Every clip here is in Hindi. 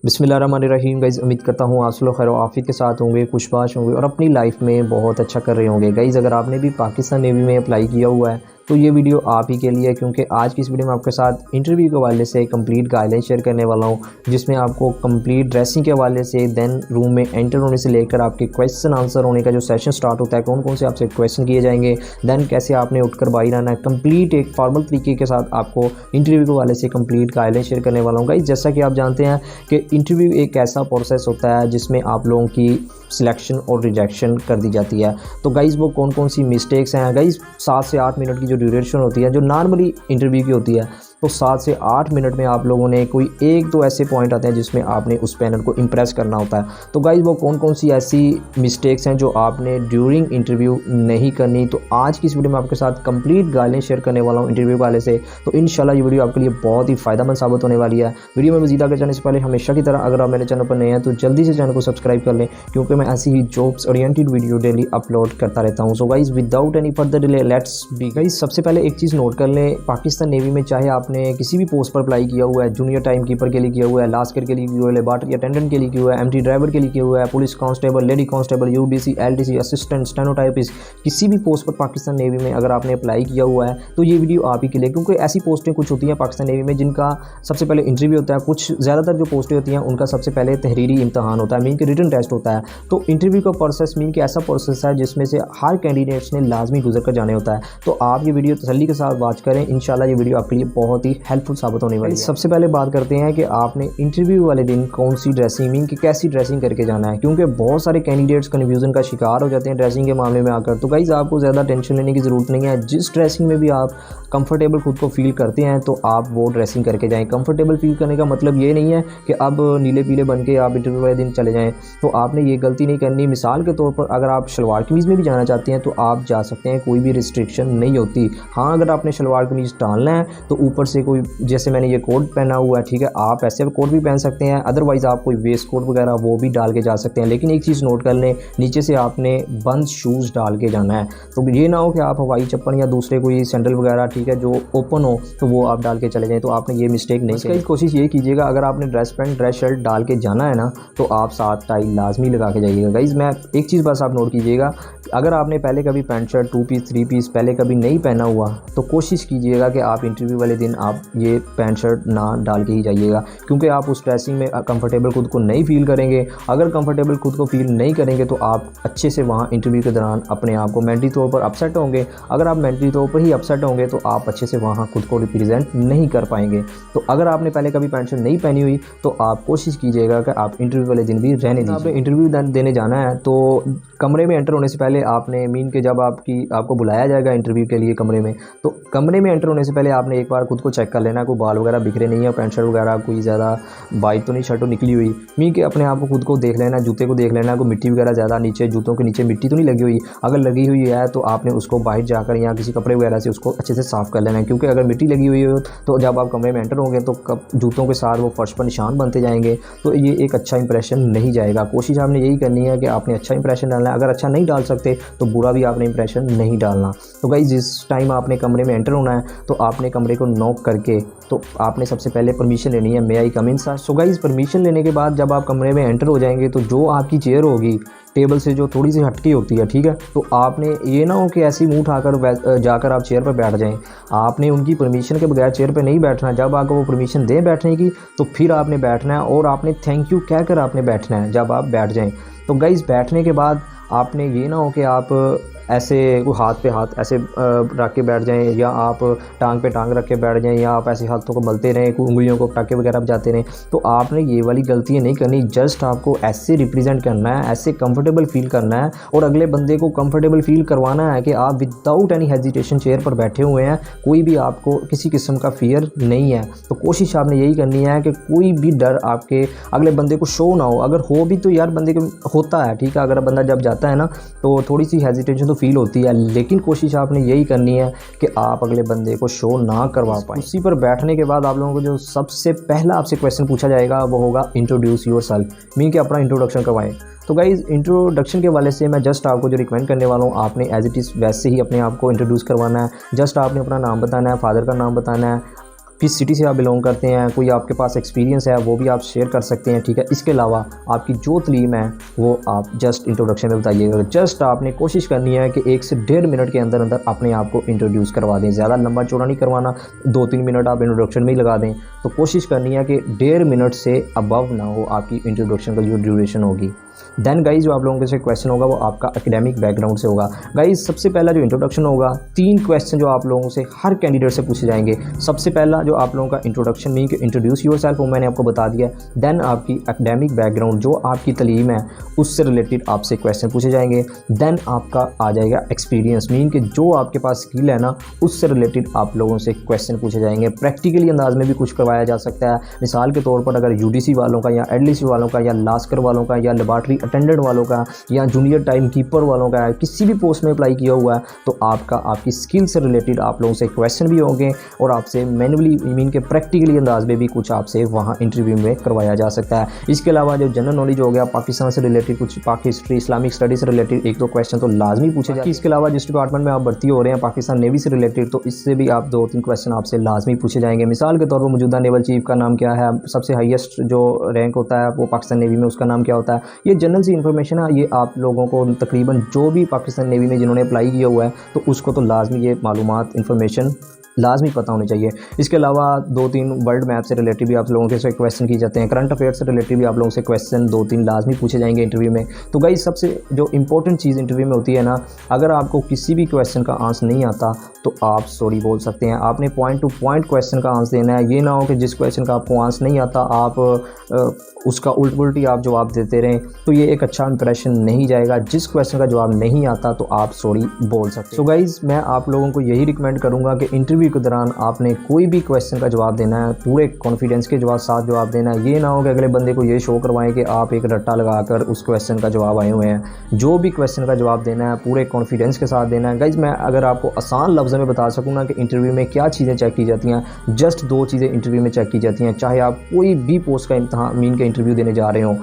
बिस्मिल्लाहिर्रहमानिर्रहीम। गाइज़ उम्मीद करता हूँ आप सब लोग खैर आफियत के साथ होंगे, खुशबाश होंगे और अपनी लाइफ में बहुत अच्छा कर रहे होंगे। गाइज़ अगर आपने भी पाकिस्तान नेवी में अप्लाई किया हुआ है तो ये वीडियो आप ही के लिए है, क्योंकि आज की इस वीडियो में आपके साथ इंटरव्यू के हवाले से कंप्लीट गाइडलाइन शेयर करने वाला हूँ, जिसमें आपको कंप्लीट ड्रेसिंग के हवाले से, देन रूम में एंटर होने से लेकर आपके क्वेश्चन आंसर होने का जो सेशन स्टार्ट होता है, कौन कौन से आपसे क्वेश्चन किए जाएंगे, देन कैसे आपने उठकर बाहर आना है, कंप्लीट एक फॉर्मल तरीके के साथ आपको इंटरव्यू के हवाले से कंप्लीट गाइडलाइन शेयर करने वाला हूँ। गाइस जैसा कि आप जानते हैं कि इंटरव्यू एक ऐसा प्रोसेस होता है जिसमें आप लोगों की सिलेक्शन और रिजेक्शन कर दी जाती है। तो गाइज़ वो कौन कौन सी मिस्टेक्स हैं, गाइज़ 7 से 8 मिनट की जो ड्यूरेशन होती है, जो नॉर्मली इंटरव्यू की होती है, तो 7 से 8 मिनट में आप लोगों ने कोई एक दो ऐसे पॉइंट आते हैं जिसमें आपने उस पैनल को इम्प्रेस करना होता है। तो गाइज़ वो कौन कौन सी ऐसी मिस्टेक्स हैं जो आपने ड्यूरिंग इंटरव्यू नहीं करनी, तो आज की इस वीडियो में आपके साथ कंप्लीट गाइडलाइन शेयर करने वाला हूँ इंटरव्यू वाले से। तो इंशाल्लाह ये वीडियो आपके लिए बहुत ही फ़ायदेमंद साबित होने वाली है। वीडियो में मज़ीद आगे जाने से पहले हमेशा की तरह अगर आप मेरे चैनल पर नए हैं तो जल्दी से चैनल को सब्सक्राइब कर लें, क्योंकि मैं ऐसी ही jobs oriented video daily upload करता रहता हूँ। So guys without any further delay let's be. Guys सबसे पहले एक चीज़ नोट कर लें, पाकिस्तान नेवी में चाहे आपने किसी भी पोस्ट पर अप्लाई किया हुआ है, जूनियर टाइम कीपर के लिए किया हुआ है, लास्कर के लिए किया हुआ है, लेबॉरेटरी अटेंडेंट के लिए किया हुआ है, एमटी ड्राइवर के लिए किया हुआ है, police constable, lady constable, UDC, LDC, assistant, stenotypist, किसी भी पोस्ट पर पाकिस्तान नेवी में अगर आपने अप्लाई किया हुआ है तो ये वीडियो आप ही के लिए, क्योंकि ऐसी पोस्टें कुछ होती हैं पाकिस्तान नेवी में जिनका सबसे पहले इंटरव्यू होता है। कुछ ज़्यादातर जो पोस्टें होती हैं उनका सबसे पहले तहरीरी इम्तहान होता है, मीन के रिटन टेस्ट होता है। तो इंटरव्यू का प्रोसेस मीन के ऐसा प्रोसेस है जिसमें से हर कैंडिडेट्स ने लाजमी गुजर कर जाने होता है। तो आप ये वीडियो तसल्ली के साथ वॉच करें, इंशाल्लाह ये वीडियो आपके लिए बहुत ही हेल्पफुल साबित होने वाली है। सबसे पहले बात करते हैं कि आपने इंटरव्यू वाले दिन कौन सी ड्रेसिंग, मीन कि कैसी ड्रेसिंग करके जाना है, क्योंकि बहुत सारे कैंडिडेट्स कन्फ्यूजन का शिकार हो जाते हैं ड्रेसिंग के मामले में आकर। तो गाइज़ आपको ज़्यादा टेंशन लेने की ज़रूरत नहीं है, जिस ड्रेसिंग में भी आप कंफर्टेबल खुद को फील करते हैं तो आप वो ड्रेसिंग करके जाएँ। कंफर्टेबल फील करने का मतलब ये नहीं है कि अब नीले पीले बन के आप इंटरव्यू वाले दिन चले जाएँ, तो आपने ये गलती नहीं करनी। मिसाल के तौर पर अगर आप शलवार कमीज़ में भी जाना चाहते हैं तो आप जा सकते हैं, कोई भी रिस्ट्रिक्शन नहीं होती। हाँ अगर आपने शलवार कमीज़ डालना है तो ऊपर से कोई, जैसे मैंने ये कोट पहना हुआ है, ठीक है, आप ऐसे कोट भी पहन सकते हैं, अदरवाइज़ आप कोई वेस्ट कोट वगैरह वो भी डाल के जा सकते हैं। लेकिन एक चीज़ नोट कर लें, नीचे से आपने बंद शूज़ डाल के जाना है। तो ये ना हो कि आप हवाई चप्पल या दूसरे कोई सैंडल वगैरह, ठीक है, जो ओपन हो तो वो आप डाल के चले जाएँ। तो आपने ये मिस्टेक नहीं करनी। कोशिश ये कीजिएगा अगर आपने ड्रेस पैंट ड्रेस शर्ट डाल के जाना है ना तो आप साथ टाई लाजमी लगा के जाइएगा। गाइज़ मैं एक चीज़ बस आप नोट कीजिएगा, अगर आपने पहले कभी पैंट शर्ट 2 पीस 3 पीस पहले कभी नहीं पहना हुआ तो कोशिश कीजिएगा कि आप इंटरव्यू वाले दिन आप ये पैंट शर्ट ना डाल के ही जाइएगा, क्योंकि आप उस ड्रेसिंग में कंफर्टेबल खुद को नहीं फील करेंगे। अगर कंफर्टेबल खुद को फील नहीं करेंगे तो आप अच्छे से वहाँ इंटरव्यू के दौरान अपने आप को मेंटली तौर पर अपसेट होंगे। अगर आप मेंटली तौर पर ही अपसेट होंगे तो आप अच्छे से वहाँ खुद को रिप्रेजेंट नहीं कर पाएंगे। तो अगर आपने पहले कभी पैंट शर्ट नहीं पहनी हुई तो आप कोशिश कीजिएगा कि आप इंटरव्यू वाले दिन भी रहने दीजिए। आपने इंटरव्यू देने जाना है तो कमरे में एंटर होने से पहले आपने मीन के जब आपको बुलाया जाएगा इंटरव्यू के लिए कमरे में, तो कमरे में एंटर होने से पहले आपने एक बार खुद को चेक कर लेना, कोई बाल वगैरह बिखरे नहीं है, पैंट शर्ट वगैरह कोई ज़्यादा बाइक तो नहीं, शर्ट तो निकली हुई, मीन के अपने आप को खुद को देख लेना, जूते को देख लेना, कोई मिट्टी वगैरह ज़्यादा नीचे जूतों के नीचे मिट्टी तो नहीं लगी हुई। अगर लगी हुई है तो आपने उसको बाहर जाकर या किसी कपड़े वगैरह से उसको अच्छे से साफ़ कर लेना है, क्योंकि अगर मिट्टी लगी हुई हो तो जब आप कमरे में एंटर होंगे तो जूतों के साथ वो फर्श पर निशान बनते जाएंगे, तो ये एक अच्छा इंप्रेशन नहीं जाएगा। कोशिश आपने यही करनी है कि आपने अच्छा इंप्रेशन डालना है। अगर अच्छा नहीं डाल सकते तो बुरा भी आपने इंप्रेशन नहीं डालना। तो गाइस जिस टाइम आपने कमरे में एंटर होना है तो आपने कमरे को नॉक करके तो आपने सबसे पहले परमिशन लेनी है, मे आई कम इन सर। सो गाइस परमिशन लेने के बाद जब आप कमरे में एंटर हो जाएंगे तो जो आपकी चेयर होगी टेबल से जो थोड़ी सी हटकी होती है, ठीक है, तो आपने ये ना हो कि ऐसी मुंह उठाकर जाकर आप चेयर पर बैठ जाएं। आपने उनकी परमिशन के बगैर चेयर पर नहीं बैठना। जब आपको वो परमिशन दें बैठने की तो फिर आपने बैठना है और आपने थैंक यू कहकर आपने बैठना है जब आप बैठ जाएं। तो गाइस बैठने के बाद आपने ये ना हो कि आप ऐसे हाथ पे हाथ ऐसे रख के बैठ जाएं, या आप टांग पे टांग रख के बैठ जाएं, या आप ऐसे हाथों को मलते रहें, उंगलियों को पटाखे वगैरह बजाते रहें। तो आपने ये वाली गलतियाँ नहीं करनी। जस्ट आपको ऐसे रिप्रेजेंट करना है, ऐसे कंफर्टेबल फील करना है और अगले बंदे को कंफर्टेबल फील करवाना है कि आप विदाउट एनी हेजिटेशन चेयर पर बैठे हुए हैं, कोई भी आपको किसी किस्म का फियर नहीं है। तो कोशिश आपने यही करनी है कि कोई भी डर आपके अगले बंदे को शो ना हो। अगर हो भी तो यार बंदे को होता है, ठीक है, अगर बंदा जब जाता है ना तो थोड़ी सी हेजिटेशन फील होती है, लेकिन कोशिश आपने यही करनी है कि आप अगले बंदे को शो ना करवा पाएँ। उसी पर बैठने के बाद आप लोगों को जो सबसे पहला आपसे क्वेश्चन पूछा जाएगा वो होगा इंट्रोड्यूस योरसेल्फ, मीन कि अपना इंट्रोडक्शन करवाएं। तो गाइज़ इंट्रोडक्शन के वाले से मैं जस्ट आपको जो रिकमेंड करने वाला हूँ, आपने एज इट इज़ वैसे ही अपने आप को इंट्रोड्यूस करवाना है। जस्ट आपने अपना नाम बताना है, फादर का नाम बताना है, किस सिटी से आप बिलोंग करते हैं, कोई आपके पास एक्सपीरियंस है वो भी आप शेयर कर सकते हैं, ठीक है। इसके अलावा आपकी जो तलीम है वो आप जस्ट इंट्रोडक्शन में बताइएगा। जस्ट आपने कोशिश करनी है कि 1 से 1.5 मिनट के अंदर अंदर अपने आप को इंट्रोड्यूस करवा दें। ज़्यादा लंबा चौड़ा नहीं करवाना, 2-3 मिनट आप इंट्रोडक्शन में ही लगा दें। तो कोशिश करनी है कि 1.5 मिनट से अबव ना हो आपकी इंट्रोडक्शन का जो ड्यूरेशन होगी। देन गाइज जो आप लोगों के से क्वेश्चन होगा वो आपका एकेडमिक बैकग्राउंड से होगा। गाइज सबसे पहला जो इंट्रोडक्शन होगा, 3 क्वेश्चन जो आप लोगों से हर कैंडिडेट से पूछे जाएंगे। सबसे पहला जो आप लोगों का इंट्रोडक्शन मीन कि इंट्रोड्यूस योरसेल्फ, वो मैंने आपको बता दिया। देन आपकी एकेडमिक बैकग्राउंड, जो आपकी तलीम है उससे रिलेटेड आपसे क्वेश्चन पूछे जाएंगे। देन आपका आ जाएगा एक्सपीरियंस, मीन कि जो आपके पास स्किल है ना उससे रिलेटेड आप लोगों से क्वेश्चन पूछे जाएंगे। प्रैक्टिकली अंदाज में भी कुछ करवाया जा सकता है। मिसाल के तौर पर अगर यूडीसी वालों का या एडलीसी वालों का या लास्कर वालों का या लेबॉर्ट्री अटेंडेंट वालों का या जूनियर टाइम कीपर वालों का है, किसी भी पोस्ट में अप्लाई किया हुआ है, तो आपकी स्किल से रिलेटेड आप लोगों से क्वेश्चन भी होंगे और आपसे मैनुअली मीन के प्रैक्टिकली अंदाज में भी कुछ आपसे वहाँ इंटरव्यू में करवाया जा सकता है। इसके अलावा जो जनरल नॉलेज हो गया, पाकिस्तान से रिलेटेड कुछ पाक हिस्ट्री, इस्लामिक स्टडी से रिलेटेड 1-2 क्वेश्चन तो लाजमी पूछे जाते हैं। इसके अलावा जिस डिपार्टमेंट में आप भर्ती हो रहे हैं पाकिस्तान नेवी से रिलेटेड, तो इससे भी आप 2-3 क्वेश्चन आपसे लाजमी पूछे जाएंगे। मिसाल के तौर पर मौजूदा नेवल चीफ का नाम क्या है, सबसे हाईएस्ट जो रैंक होता है वो पाकिस्तान नेवी में उसका नाम क्या होता है। ये जनरल सी इन्फॉर्मेशन है, ये आप लोगों को तकरीबन जो भी पाकिस्तान नेवी में जिन्होंने अप्लाई किया हुआ है तो उसको तो लाजमी ये मालूमात इन्फॉर्मेशन लाजमी पता होनी चाहिए। इसके अलावा 2-3 वर्ल्ड मैप से रिलेटेड भी आप लोगों के से क्वेश्चन किए जाते हैं। करंट अफेयर से रिलेटेड भी आप लोगों से क्वेश्चन 2-3 लाजमी पूछे जाएंगे इंटरव्यू में। तो गाइस सबसे जो इंपॉर्टेंट चीज़ इंटरव्यू में होती है ना, अगर आपको किसी भी क्वेश्चन का आंसर नहीं आता तो आप सॉरी बोल सकते हैं। आपने पॉइंट टू पॉइंट क्वेश्चन का आंसर देना है। ये ना हो कि जिस क्वेश्चन का आपको आंसर नहीं आता आप उसका उल्टी आप जवाब देते रहें, तो ये एक अच्छा इंप्रेशन नहीं जाएगा। जिस क्वेश्चन का जवाब नहीं आता तो आप सॉरी बोल सकते हैं। सो गाइज़ मैं आप लोगों को यही रिकमेंड करूँगा कि इंटरव्यू के दौरान आपने कोई भी क्वेश्चन का जवाब देना है पूरे कॉन्फिडेंस के साथ जवाब देना है। ये ना हो कि अगले बंदे को ये शो करवाएं कि आप एक रट्टा लगाकर उस क्वेश्चन का जवाब आए हुए हैं। जो भी क्वेश्चन का जवाब देना है पूरे कॉन्फिडेंस के साथ देना है। गाइज़ मैं अगर आपको आसान लफ्ज़ों में बता सकूँ ना कि इंटरव्यू में क्या चीज़ें चेक की जाती हैं, जस्ट 2 चीज़ें इंटरव्यू में चेक की जाती हैं, चाहे आप कोई भी पोस्ट का इम्तिहान मीन का इंटरव्यू देने जा रहे हो।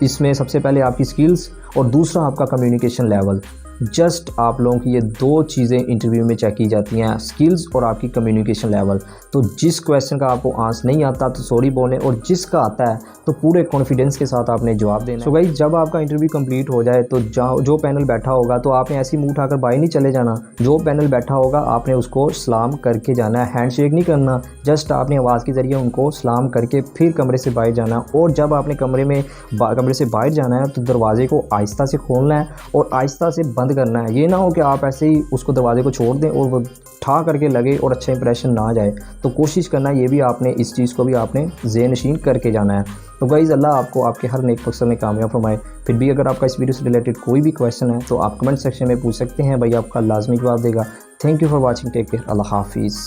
इसमें सबसे पहले आपकी स्किल्स और दूसरा आपका कम्युनिकेशन लेवल। जस्ट आप लोगों की ये 2 चीज़ें इंटरव्यू में चेक की जाती हैं, स्किल्स और आपकी कम्युनिकेशन लेवल। तो जिस क्वेश्चन का आपको आंसर नहीं आता तो सॉरी बोलें, और जिसका आता है तो पूरे कॉन्फिडेंस के साथ आपने जवाब देना। सो गाइस जब आपका इंटरव्यू कंप्लीट हो जाए तो जो पैनल बैठा होगा तो आपने ऐसी मुंह उठाकर बाहर नहीं चले जाना। जो पैनल बैठा होगा आपने उसको सलाम करके जाना है, हैंडशेक नहीं करना। जस्ट आपने आवाज़ के ज़रिए उनको सलाम करके फिर कमरे से बाहर जाना। और जब आपने कमरे से बाहर जाना है तो दरवाजे को आहिस्ता से खोलना है और आहिस्ता से बंद करना है। ये ना हो कि आप ऐसे ही उसको दरवाजे को छोड़ दें और वो ठा करके लगे और अच्छा इंप्रेशन ना जाए। तो कोशिश करना ये भी आपने इस चीज़ को भी आपने ज़हन नशीन करके जाना है। तो गाइज़ अल्लाह आपको आपके हर नेक मकसद में कामयाब फरमाए। फिर भी अगर आपका इस वीडियो से रिलेटेड कोई भी क्वेश्चन है तो आप कमेंट सेक्शन में पूछ सकते हैं, भाई आपका लाजमी जवाब देगा। Thank you for watching, take care, अल्लाह हाफिज़।